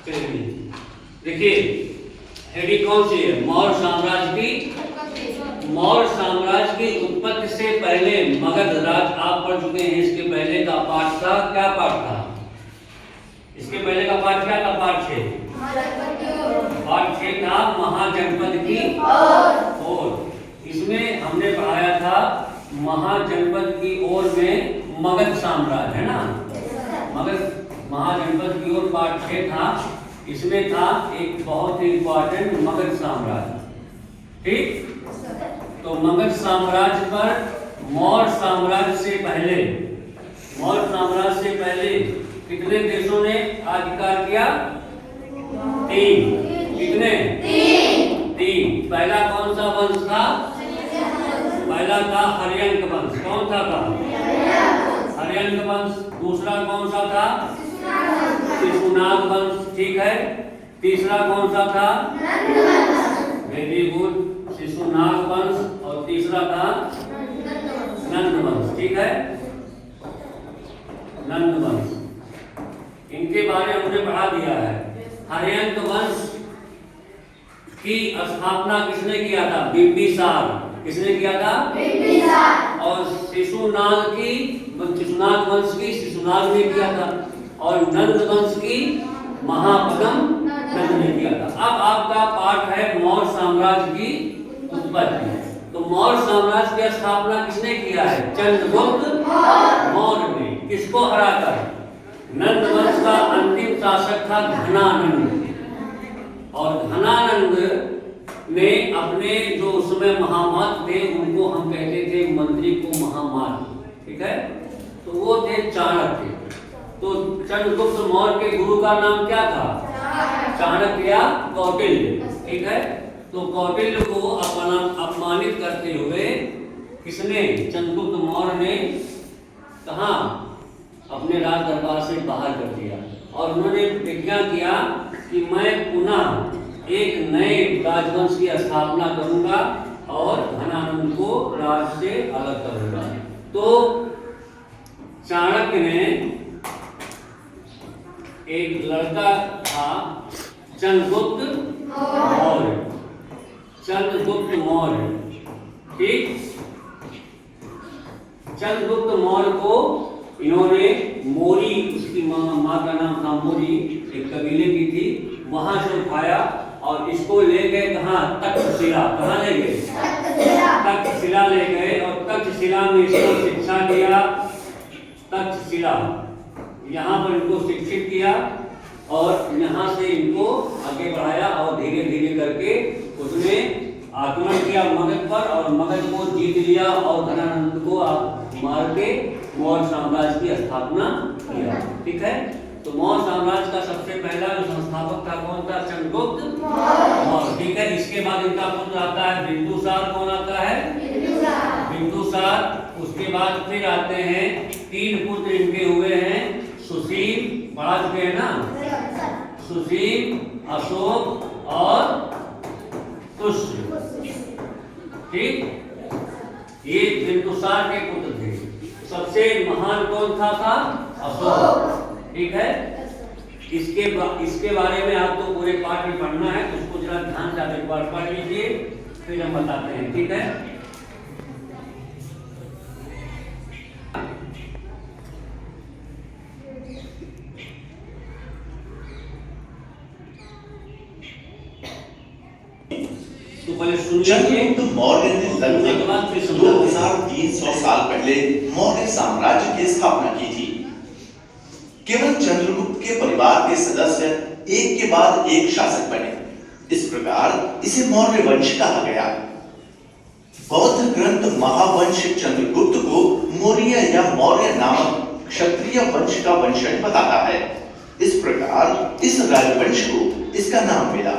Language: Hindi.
देखिए हेडिंग कौन सी है? मौर्य साम्राज्य की उत्पत्ति से पहले मगध राज। आप पढ़ चुके हैं। इसके पहले का पाठ था, क्या पाठ था? इसके पहले का पाठ क्या था? पाठ 6 था महाजनपद की ओर। इसमें हमने पढ़ाया था महाजनपद की ओर में मगध साम्राज्य, है ना? मगध महाजनपद की ओर पाठ 6 था। इसमें था एक बहुत ही इंपॉर्टेंट मगध साम्राज्य। ठीक, तो मगध साम्राज्य पर मौर्य साम्राज्य से पहले कितने देशों ने अधिकार किया? 3। कितने? 3। पहला कौन सा वंश था? पहला था हर्यंक वंश। कौन सा था? हर्यंक वंश। दूसरा कौन सा था? शिशुनाग वंश। ठीक है। तीसरा कौन सा था? वेरी गुड, शिशुनाग वंश। और तीसरा था नंद वंश। ठीक है, नंद वंश। इनके बारे में हमने पढ़ा दिया है। हर्यंक वंश की स्थापना किसने किया था? बिंबिसार। किसने किया था? बिंबिसार। और शिशुनाग वंश की शिशुनाग ने किया था। और नंद वंश की महापद्म नंद ने किया था। अब आपका पाठ है मौर्य साम्राज्य की उत्पत्ति। तो मौर्य साम्राज्य की स्थापना किसने किया है? चंद्रगुप्त मौर्य ने। किसको हराकर? नंद वंश का अंतिम शासक था घनानंद। और घनानंद ने अपने जो उसमें महामत थे, उनको हम कहते थे मंत्री को महामात। ठीक है, तो वो थे चाणक्य। तो चंद्रगुप्त मौर्य के गुरु का नाम क्या था? चाणक्य या कौटिल्य। ठीक है, तो कौटिल्य को अपमानित करते हुए किसने? चंद्रगुप्त मौर्य ने कहा अपने राज दरबार से बाहर कर दिया। और उन्होंने प्रतिज्ञा किया कि मैं पुनः एक नए राजवंश की स्थापना करूंगा और घनानंद को राज से अलग करूंगा। तो चाणक्य ने एक लड़का था चंद्रगुप्त मौर्य। ठीक, चंद्रगुप्त मौर्य को इन्होंने मोरी, उसकी माँ का नाम था मोरी, एक कबीले की थी, वहां से उठाया और इसको ले गए कहाँ? तक्षशिला। कहाँ ले गए? तक्षशिला ले गए। और तक्षशिला में इसको शिक्षा दिया। तक्षशिला यहाँ पर इनको शिक्षित किया और यहाँ से इनको आगे बढ़ाया। और धीरे धीरे करके उसने आक्रमण किया मगध पर और मगध को जीत लिया और घनानंद को मार के मौर्य साम्राज्य की स्थापना किया। ठीक है, तो मौर्य साम्राज्य का सबसे पहला जो संस्थापक था कौन था? चंद्रगुप्त मौर्य। ठीक है, इसके बाद इनका पुत्र आता है बिंदुसार। कौन आता है? बिंदुसार। उसके बाद फिर आते हैं 3 पुत्र इनके हुए हैं। सुशील, पढ़ा चुके हैं ना? सुशील, अशोक और तुष्य। ठीक, ये बिंदुसार के पुत्र थे। सबसे महान कौन था? अशोक। ठीक है, इसके बारे में आपको पूरे पाठ में पढ़ना है, तो उसको जरा ध्यान से आप एक बार पढ़ लीजिए, फिर हम बताते हैं। ठीक है, तो पहले चंद्रगुप्त मौर्य ने लगभग 2300 साल पहले मौर्य साम्राज्य की स्थापना की थी। केवल चंद्रगुप्त के परिवार के सदस्य एक के बाद एक शासक बने। इस प्रकार इसे मौर्य वंश कहा गया। बौद्ध ग्रंथ महावंश चंद्रगुप्त को मौर्य या मौर्य नामक क्षत्रिय वंश का वंशज बताता है। इस प्रकार इस राजवंश को इसका नाम मिला।